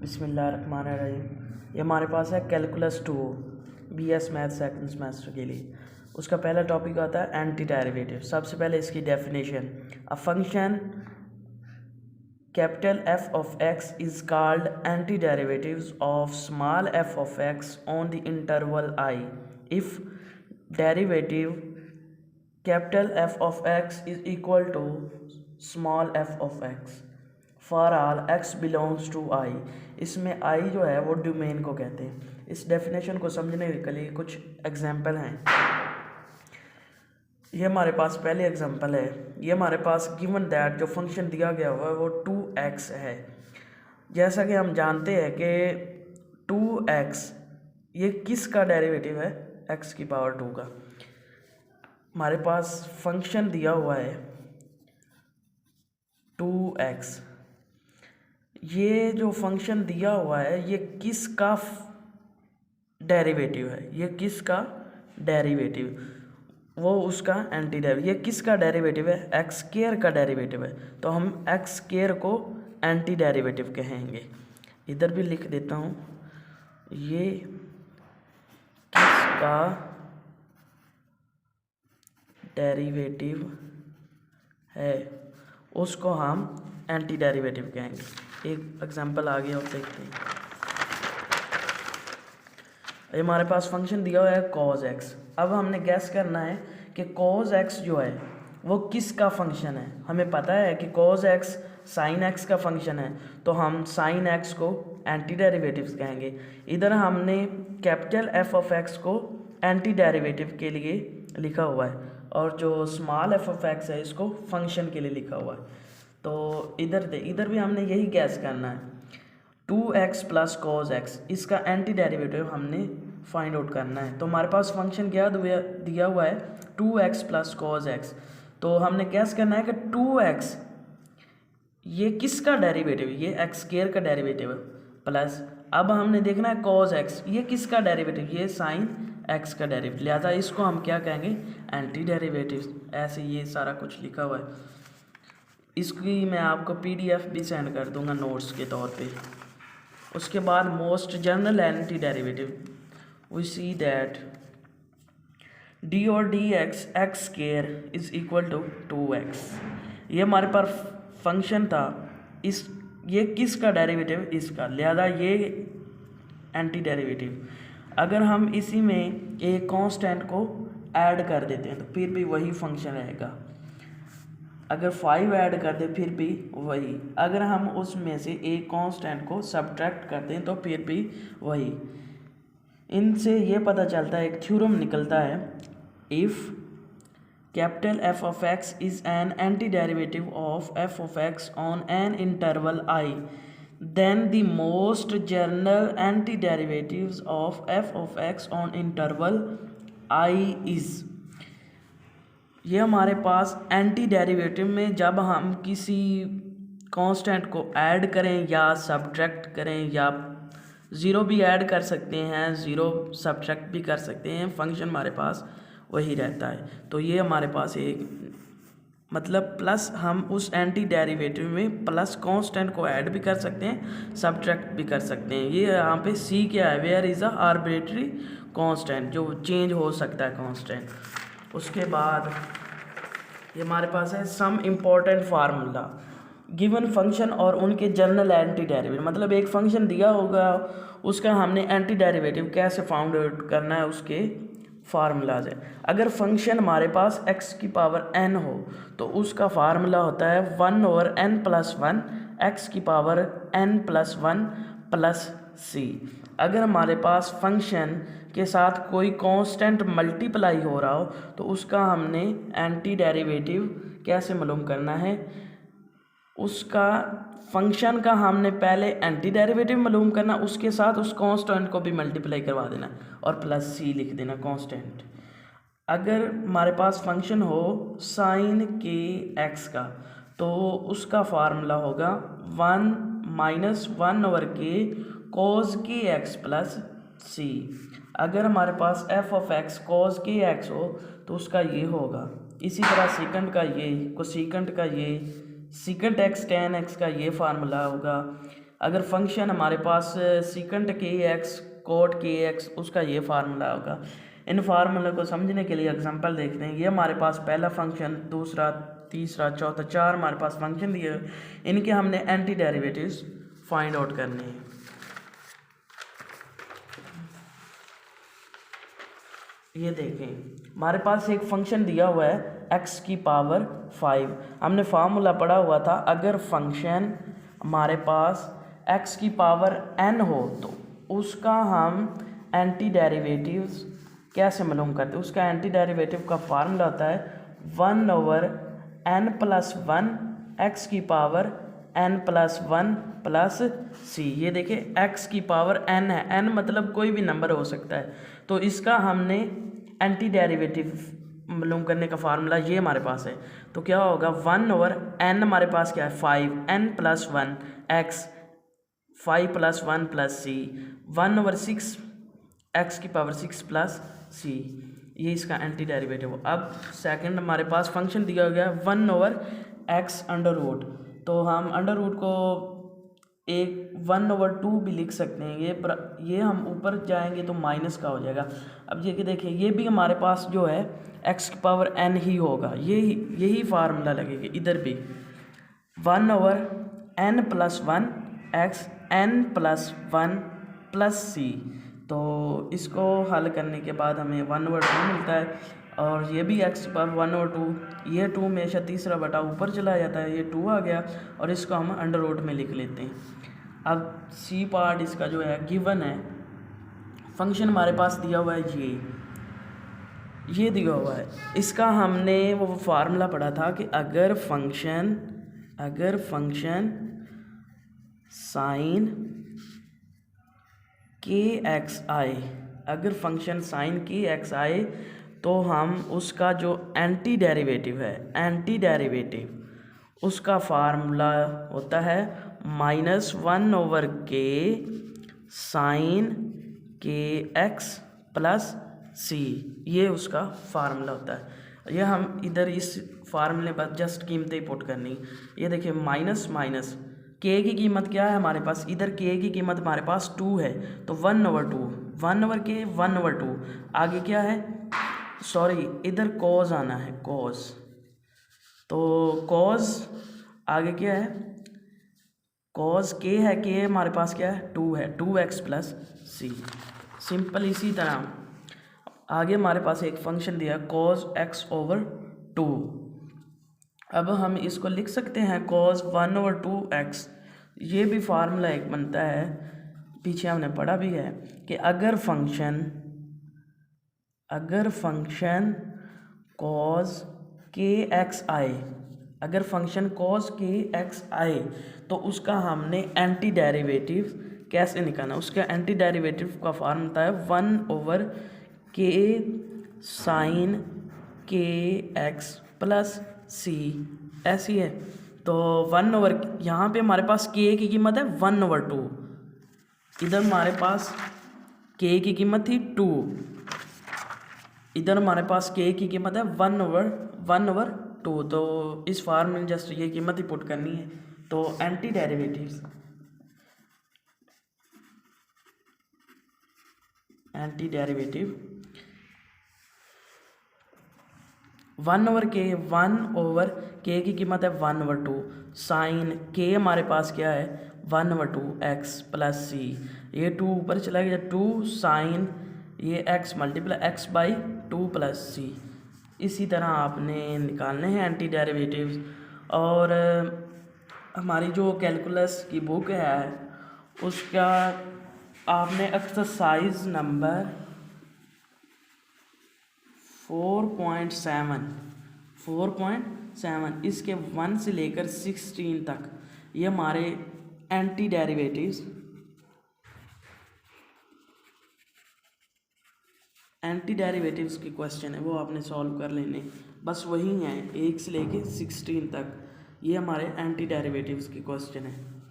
बिस्मिल्लाहिर्रहमानिर्रहीम। ये हमारे पास है calculus 2 BS math second semester के लिए। उसका पहला टॉपिक आता है एंटी डेरिवेटिव। सबसे पहले इसकी definition, a function capital F of x is called antiderivatives of small f of x on the interval I if derivative capital F of x is equal to small f of x for all x belongs to I। इसमें I जो है वो domain को कहते हैं। इस definition को समझने के लिए कुछ एग्जाम्पल हैं। ये हमारे पास पहले एग्जांपल है। ये हमारे पास गिवन दैट जो फंक्शन दिया गया हुआ है वो 2x है। जैसा कि हम जानते हैं कि 2x ये किसका डेरिवेटिव है, x की पावर 2 का। हमारे पास फंक्शन दिया हुआ है 2x। ये जो फंक्शन दिया हुआ है ये किसका डेरिवेटिव है, ये किसका डेरिवेटिव, वो उसका एंटी डेरिवेटिव। ये किसका डेरिवेटिव है, एक्स स्क्वायर का डेरिवेटिव है, तो हम एक्स स्क्वायर को एंटी डेरिवेटिव कहेंगे। इधर भी लिख देता हूँ, ये किसका डेरिवेटिव है उसको हम एंटी डेरिवेटिव कहेंगे। एक एग्जांपल आगे और देखते हैं। ये हमारे पास फंक्शन दिया हुआ है cos x। अब हमने गैस करना है कि cos x जो है वो किसका फंक्शन है। हमें पता है कि cos x sin x का फंक्शन है, तो हम sin x को एंटी डेरिवेटिव कहेंगे। इधर हमने कैपिटल F ऑफ x को एंटी डेरिवेटिव के लिए लिखा हुआ है और जो स्मॉल f ऑफ x है इसको फंक्शन के लिए लिखा हुआ है। तो इधर भी हमने यही गैस करना है। 2x प्लस cos x इसका एंटी डेरिवेटिव हमने फाइंड आउट करना है। तो हमारे पास फंक्शन क्या दिया हुआ है 2x प्लस cos x। तो हमने गैस करना है कि 2x ये किसका डेरिवेटिव, ये x स्क्वायर का डेरिवेटिव है, प्लस अब हमने देखना है cos x ये किसका डेरिवेटिव, ये sin x का डेरिवेटिव। लिहाजा इसको हम क्या कहेंगे, एंटी डेरिवेटिव। ऐसे ये सारा कुछ लिखा हुआ है। इसकी मैं आपको PDF भी सेंड कर दूंगा नोट्स के तौर पे। उसके बाद most general anti derivative, we see that d और d x x square is equal to 2x। ये हमारे पास फंक्शन था, इस ये किसका डेरिवेटिव, इसका, लिहाजा ये एंटी डेरिवेटिव। अगर हम इसी में एक कांस्टेंट को ऐड कर देते हैं तो फिर भी वही फंक्शन रहेगा। अगर 5 ऐड कर दे फिर भी वही। अगर हम उसमें से एक कांस्टेंट को सब्ट्रैक्ट करते हैं तो फिर भी वही। इनसे ये पता चलता है, एक थ्योरम निकलता है, if capital F of x is an anti derivative of f of x on an interval I then the most general anti derivatives of f of x on interval I is. ये हमारे पास anti derivative में जब हम किसी constant को add करें या subtract करें या ज़ीरो भी ऐड कर सकते हैं, ज़ीरो सब्ट्रैक्ट भी कर सकते हैं, फंक्शन हमारे पास वही रहता है। तो ये हमारे पास एक मतलब प्लस हम उस एंटी डेरिवेटिव में प्लस कांस्टेंट को ऐड भी कर सकते हैं, सब्ट्रैक्ट भी कर सकते हैं। ये यहाँ पे सी क्या है, where is a arbitrary constant, जो चेंज हो सकता है कांस्टेंट। उसके बाद ये हमारे पास है some important formula given function और उनके जनरल एंटी डेरिवेटिव। मतलब एक फंक्शन दिया होगा उसका हमने एंटी डेरिवेटिव कैसे फाउंड आउट करना है, उसके फार्मूलाज है। अगर फंक्शन हमारे पास x की पावर n हो तो उसका फार्मूला होता है 1/n+1 x की पावर n+1 प्लस c। अगर हमारे पास फंक्शन के साथ कोई कांस्टेंट मल्टीप्लाई हो रहा हो तो उसका हमने एंटी डेरिवेटिव कैसे मालूम करना है, उसका फंक्शन का हमने पहले एंटी डेरिवेटिव मालूम करना, उसके साथ उस कांस्टेंट को भी मल्टीप्लाई करवा देना और प्लस सी लिख देना कांस्टेंट। अगर हमारे पास फंक्शन हो साइन के एक्स का तो उसका फार्मूला होगा 1-1/k cos के एक्स प्लस सी। अगर हमारे पास f ऑफ x cos के x हो तो उसका ये होगा। इसी तरह सेकंड का ये, कोसेकंड का ये, सेकंड x tan x का ये फार्मूला होगा। अगर फंक्शन हमारे पास सीकेंट के एक्स कोट के एक्स, उसका ये फार्मूला होगा। इन फार्मूले को समझने के लिए एग्जांपल देखते हैं। ये हमारे पास पहला फंक्शन, दूसरा, तीसरा, चौथा, 4 हमारे पास फंक्शन दिए, इनके हमने एंटी डेरिवेटिव्स फाइंड आउट करने हैं। ये देखें, हमारे पास एक फंक्शन दिया हुआ है x की पावर 5। हमने फार्मूला पढ़ा हुआ था, अगर फंक्शन हमारे पास x की पावर n हो तो उसका हम एंटी डेरिवेटिव्स कैसे मालूम करते हैं। उसका एंटी डेरिवेटिव का फार्मूला होता है 1/n+1 x की पावर n+1 प्लस सी। ये देखिए x की पावर n है, n मतलब कोई भी नंबर हो सकता है, तो इसका हमने एंटी डेरिवेटिव मालूम करने का फार्मूला ये हमारे पास है। तो क्या होगा, 1/n हमारे पास क्या है 5, n+1 x, 5 + 1 + c, 1/6 x की पावर 6 प्लस c, ये इसका एंटी डेरिवेटिव। अब सेकंड हमारे पास फंक्शन दिया गया 1/x√, तो हम अंडर रूट को एक 1/2 भी लिख सकते हैं। ये हम ऊपर जाएंगे तो माइनस का हो जाएगा। अब ये कि देखिए, ये भी हमारे पास जो है x की पावर n ही होगा, यही फार्मूला लगेगा इधर भी, 1/n+1 x n+1 plus c। तो इसको हल करने के बाद हमें 1/2 मिलता है, और ये भी x पर 1/2, ये 2 हमेशा तीसरा बटा ऊपर चला जाता है, ये 2 आ गया, और इसको हम अंडर रूट में लिख लेते हैं। अब c पार्ट इसका जो है गिवन है, फंक्शन हमारे पास दिया हुआ है, ये दिया हुआ है। इसका हमने वो फार्मूला पढ़ा था कि अगर फंक्शन साइन के एक्स आए, अगर फंक्शन साइन के एक्स आए तो हम उसका जो एंटी डेरिवेटिव है, एंटी डेरिवेटिव उसका फार्मूला होता है -1/k साइन के एक्स प्लस सी, ये उसका फार्मूला होता है। ये हम इधर इस फार्मूले पर जस्ट कीमतें पुट करनी। ये देखिए, माइनस माइनस के की कीमत क्या है हमारे पास, इधर के की कीमत हमारे पास 2 है, तो 1/2, 1/k 1/2, आगे क्या है, सॉरी इधर कॉज आना है, कॉज, तो कॉज आगे क्या है, कॉज के है, के हमारे पास क्या है 2 है, 2x प्लस सी, सिंपल। इसी तरह आगे हमारे पास एक फंक्शन दिया cos x/2। अब हम इसको लिख सकते हैं cos 1/2x। ये भी फार्मूला एक बनता है, पीछे हमने पढ़ा भी है कि अगर फंक्शन cos kx आए, अगर फंक्शन cos kx आए तो उसका हमने एंटी डेरिवेटिव कैसे निकालना। उसका एंटी डेरिवेटिव का फार्मूला है 1/k साइन के एक्स प्लस सी, ऐसी है। तो 1/, यहाँ पे हमारे पास k की कीमत है 1/2, इधर हमारे पास k की कीमत थी 2, इधर हमारे पास k की कीमत है 1/2, तो इस फॉर्म में जस्ट ये कीमत ही पुट करनी है। तो एंटी डेरिवेटिव 1/k की कीमत है 1/2, साइन k हमारे पास क्या है 1/2x प्लस सी, ये 2 ऊपर चला गया, 2 साइन ये x मल्टीप्लाई x/2 प्लस सी। इसी तरह आपने निकालने हैं एंटी डेरिवेटिव्स। और हमारी जो कैलकुलस की बुक है उसका आपने एक्सरसाइज नंबर 4.7 इसके 1 से लेकर 16 तक ये हमारे एंटी डेरिवेटिव्स की क्वेश्चन है, वो आपने सॉल्व कर लेने, बस वही हैं 1 से लेकर 16 तक, ये हमारे एंटी डेरिवेटिव्स की क्वेश्चन है।